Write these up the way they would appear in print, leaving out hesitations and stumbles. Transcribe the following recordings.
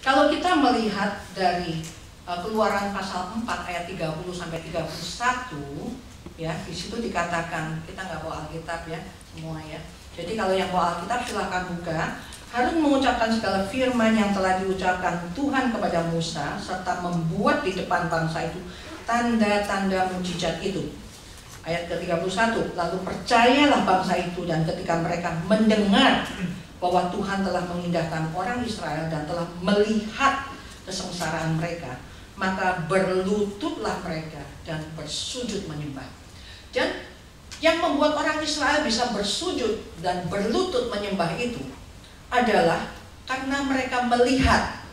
Kalau kita melihat dari Keluaran pasal 4 ayat 30 sampai 31, ya, di situ dikatakan, kita nggak bawa Alkitab ya semua ya. Jadi kalau yang bawa Alkitab silakan buka. Harun mengucapkan segala firman yang telah diucapkan Tuhan kepada Musa, serta membuat di depan bangsa itu tanda-tanda mujizat itu. Ayat ke-31, lalu percayalah bangsa itu, dan ketika mereka mendengar bahwa Tuhan telah mengindahkan orang Israel dan telah melihat kesengsaraan mereka, maka berlututlah mereka dan bersujud menyembah. Dan yang membuat orang Israel bisa bersujud dan berlutut menyembah itu adalah karena mereka melihat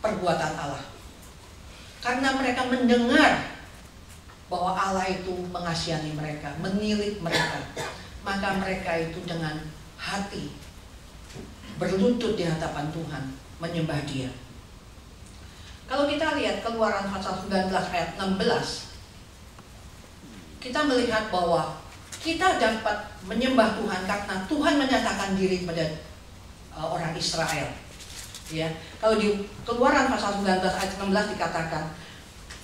perbuatan Allah. Karena mereka mendengar bahwa Allah itu mengasihani mereka, menilik mereka, maka mereka itu dengan hati berlutut di hadapan Tuhan, menyembah Dia. Kalau kita lihat Keluaran pasal 19 ayat 16, kita melihat bahwa kita dapat menyembah Tuhan karena Tuhan menyatakan diri pada orang Israel. Ya, kalau di Keluaran pasal 19 ayat 16 dikatakan,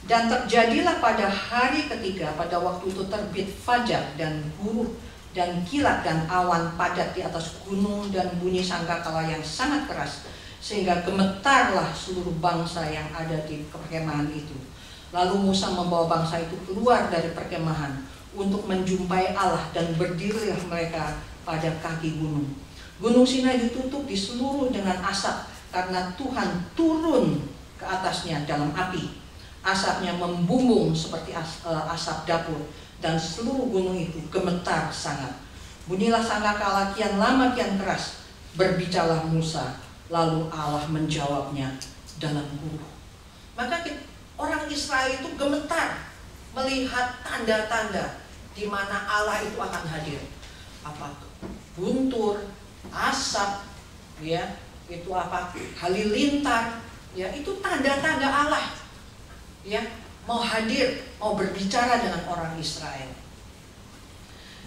dan terjadilah pada hari ketiga, pada waktu itu terbit fajar dan huruf dan kilat dan awan padat di atas gunung dan bunyi sangkakala yang sangat keras, sehingga gemetarlah seluruh bangsa yang ada di perkemahan itu. Lalu Musa membawa bangsa itu keluar dari perkemahan untuk menjumpai Allah, dan berdirilah mereka pada kaki gunung. Gunung Sinai ditutup di seluruh dengan asap, karena Tuhan turun ke atasnya dalam api. Asapnya membumbung seperti asap dapur, dan seluruh gunung itu gemetar sangat. Bunyilah sangkakala kian lama kian keras, berbicara Musa, lalu Allah menjawabnya dalam huruf. Maka orang Israel itu gemetar melihat tanda-tanda di mana Allah itu akan hadir. Apa? Guntur, asap, ya, itu apa? Halilintar, ya, itu tanda-tanda Allah, ya, mau hadir, mau berbicara dengan orang Israel.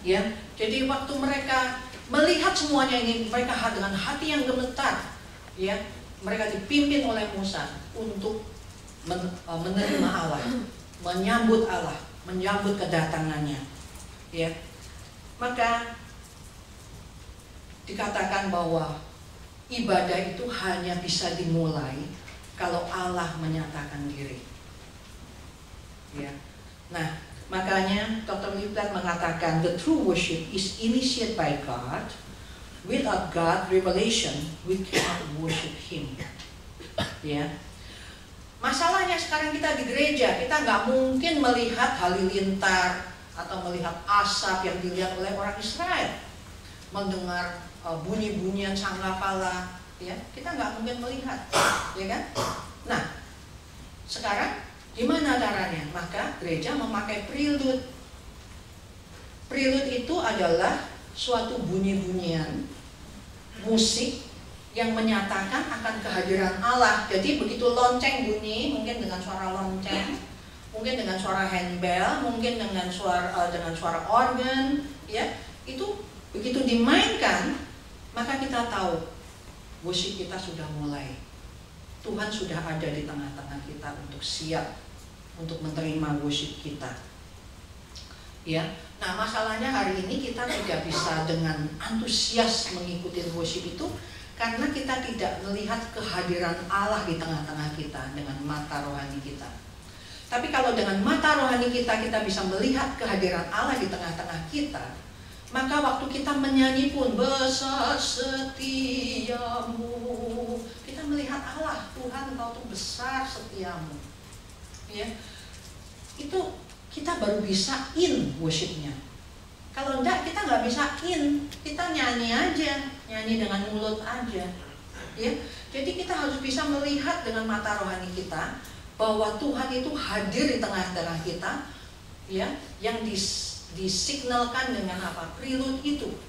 Ya, jadi waktu mereka melihat semuanya ini, mereka dengan hati yang gemetar, ya, mereka dipimpin oleh Musa untuk menerima Allah, menyambut Allah, menyambut kedatangannya, ya. Maka dikatakan bahwa ibadah itu hanya bisa dimulai kalau Allah menyatakan diri, ya. Nah, makanya Dr. Lieblatt mengatakan the true worship is initiated by God. Without God revelation, we cannot worship Him. Ya. Masalahnya sekarang kita di gereja, kita nggak mungkin melihat halilintar atau melihat asap yang dilihat oleh orang Israel, mendengar bunyi-bunyian sangkakala, ya, kita nggak mungkin melihat, ya kan? Nah, sekarang gimana caranya? Maka gereja memakai prelude. Prelude itu adalah suatu bunyi-bunyian musik yang menyatakan akan kehadiran Allah. Jadi begitu lonceng bunyi, mungkin dengan suara lonceng, mungkin dengan suara handbell, mungkin dengan suara organ, ya, itu begitu dimainkan, maka kita tahu worship kita sudah mulai. Tuhan sudah ada di tengah-tengah kita untuk siap untuk menerima worship kita. Ya, nah masalahnya hari ini kita tidak bisa dengan antusias mengikuti worship itu karena kita tidak melihat kehadiran Allah di tengah-tengah kita dengan mata rohani kita. Tapi kalau dengan mata rohani kita bisa melihat kehadiran Allah di tengah-tengah kita, maka waktu kita menyanyi pun besar setiamu, kita melihat Allah, Tuhan Engkau tuh besar setiamu, ya. Itu kita baru bisa in worshipnya. Kalau enggak, kita nggak bisa in, kita nyanyi aja, nyanyi dengan mulut aja, ya. Jadi kita harus bisa melihat dengan mata rohani kita bahwa Tuhan itu hadir di tengah-tengah kita, ya, yang disignalkan dengan apa? Prelude itu,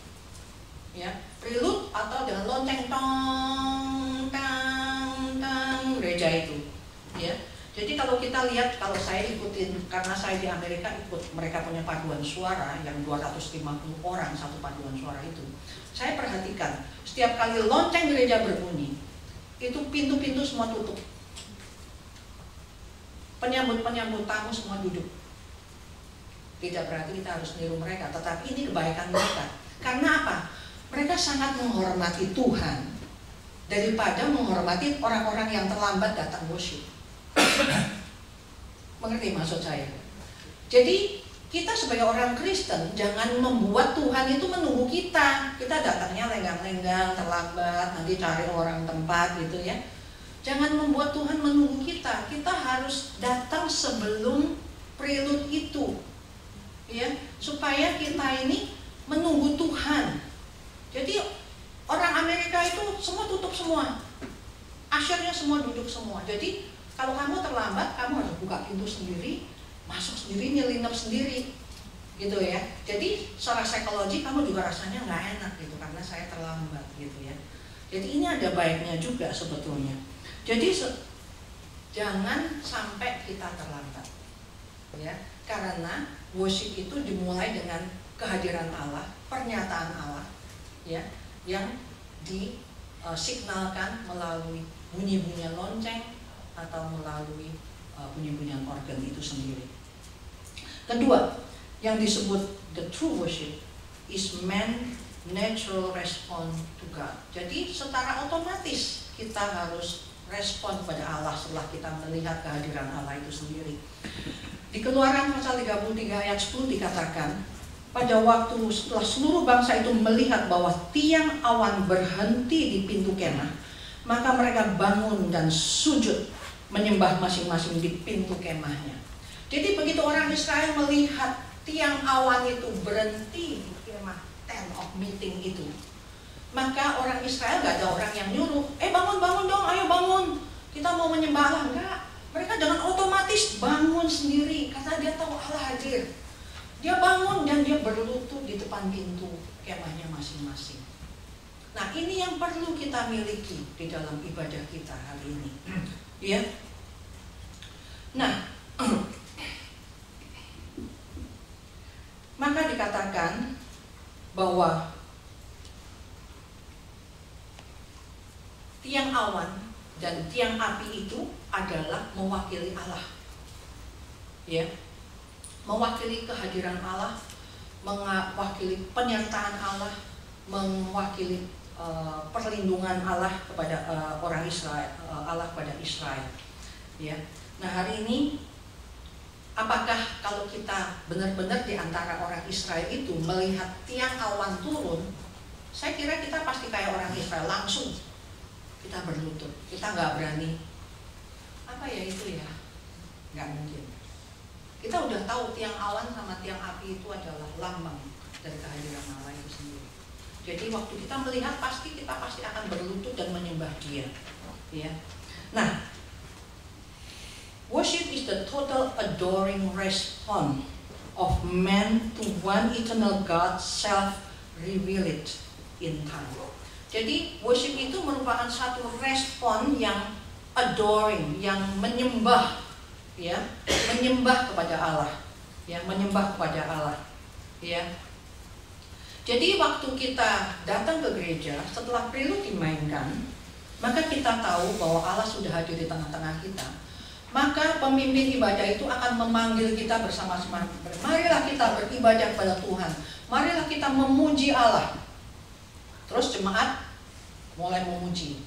ya, prelude atau dengan lonceng tong tang tang gereja itu, ya. Jadi kalau kita lihat, kalau saya ikutin, karena saya di Amerika ikut, mereka punya paduan suara yang 250 orang satu paduan suara itu. Saya perhatikan, setiap kali lonceng gereja berbunyi, itu pintu-pintu semua tutup. Penyambut-penyambut tamu semua duduk. Tidak berarti kita harus niru mereka, tetapi ini kebaikan mereka. Karena apa? Mereka sangat menghormati Tuhan daripada menghormati orang-orang yang terlambat datang worship. Mengerti maksud saya? Jadi kita sebagai orang Kristen jangan membuat Tuhan itu menunggu kita. Kita datangnya lenggang-lenggang, terlambat, nanti cari orang tempat gitu ya. Jangan membuat Tuhan menunggu kita. Kita harus datang sebelum prelude itu, ya, supaya kita ini menunggu Tuhan. Jadi orang Amerika itu semua tutup semua, ushernya semua duduk semua. Jadi kalau kamu terlambat, kamu harus buka pintu sendiri, masuk sendiri, nyelinap sendiri, gitu ya. Jadi secara psikologi kamu juga rasanya nggak enak gitu, karena saya terlambat gitu ya. Jadi ini ada baiknya juga sebetulnya. Jadi jangan sampai kita terlambat, ya. Karena worship itu dimulai dengan kehadiran Allah, pernyataan Allah, ya, yang disignalkan melalui bunyi-bunyian lonceng atau melalui bunyi-bunyian organ itu sendiri. Kedua, yang disebut the true worship is man natural response to God. Jadi secara otomatis kita harus respon kepada Allah setelah kita melihat kehadiran Allah itu sendiri. Di Keluaran pasal 33 ayat 10 dikatakan, pada waktu setelah seluruh bangsa itu melihat bahwa tiang awan berhenti di pintu kemah, maka mereka bangun dan sujud menyembah masing-masing di pintu kemahnya. Jadi begitu orang Israel melihat tiang awan itu berhenti di kemah tent of meeting itu, maka orang Israel gak ada orang yang nyuruh, bangun dong, ayo bangun, kita mau menyembah Allah. Enggak, mereka dengan otomatis bangun sendiri karena dia tahu Allah hadir. Dia bangun dan dia berlutut di depan pintu kemahnya masing-masing. Nah, ini yang perlu kita miliki di dalam ibadah kita hari ini, ya. Nah, maka dikatakan bahwa tiang awan dan tiang api itu adalah mewakili Allah, ya, mewakili kehadiran Allah, mewakili penyertaan Allah, mewakili perlindungan Allah kepada orang Israel, Allah kepada Israel, ya. Nah, hari ini apakah kalau kita benar-benar di antara orang Israel itu melihat tiang awan turun, saya kira kita pasti kayak orang Israel, langsung kita berlutut, kita nggak berani, apa ya itu ya, nggak mungkin. Kita udah tahu tiang awan sama tiang api itu adalah lambang dari kehadiran Allah itu sendiri. Jadi waktu kita melihat kita pasti akan berlutut dan menyembah Dia, ya. Nah, worship is the total adoring response of man to one eternal God self-revealed in time. Jadi worship itu merupakan satu respon yang adoring, yang menyembah, ya, menyembah kepada Allah, ya, menyembah kepada Allah, ya. Jadi waktu kita datang ke gereja setelah prelude dimainkan, maka kita tahu bahwa Allah sudah hadir di tengah-tengah kita. Maka pemimpin ibadah itu akan memanggil kita bersama-sama. Marilah kita beribadah kepada Tuhan. Marilah kita memuji Allah. Terus jemaat mulai memuji.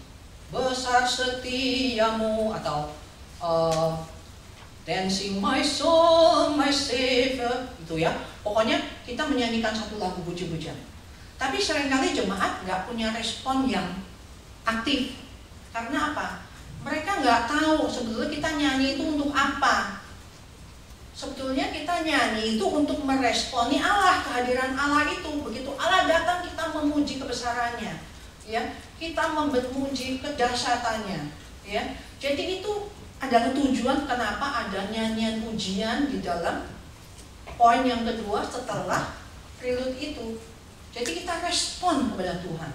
Besar setiamu, atau dancing my soul, my savior, gitu ya. Pokoknya kita menyanyikan satu lagu puji-pujian. Tapi seringkali jemaat nggak punya respon yang aktif. Karena apa? Mereka nggak tahu sebetulnya kita nyanyi itu untuk apa. Sebetulnya kita nyanyi itu untuk meresponi Allah, kehadiran Allah itu. Begitu Allah datang, kita memuji kebesarannya, ya. Kita memuji kedahsyatannya, ya. Jadi itu adalah tujuan kenapa ada nyanyian pujian di dalam poin yang kedua setelah prelude itu. Jadi kita respon kepada Tuhan.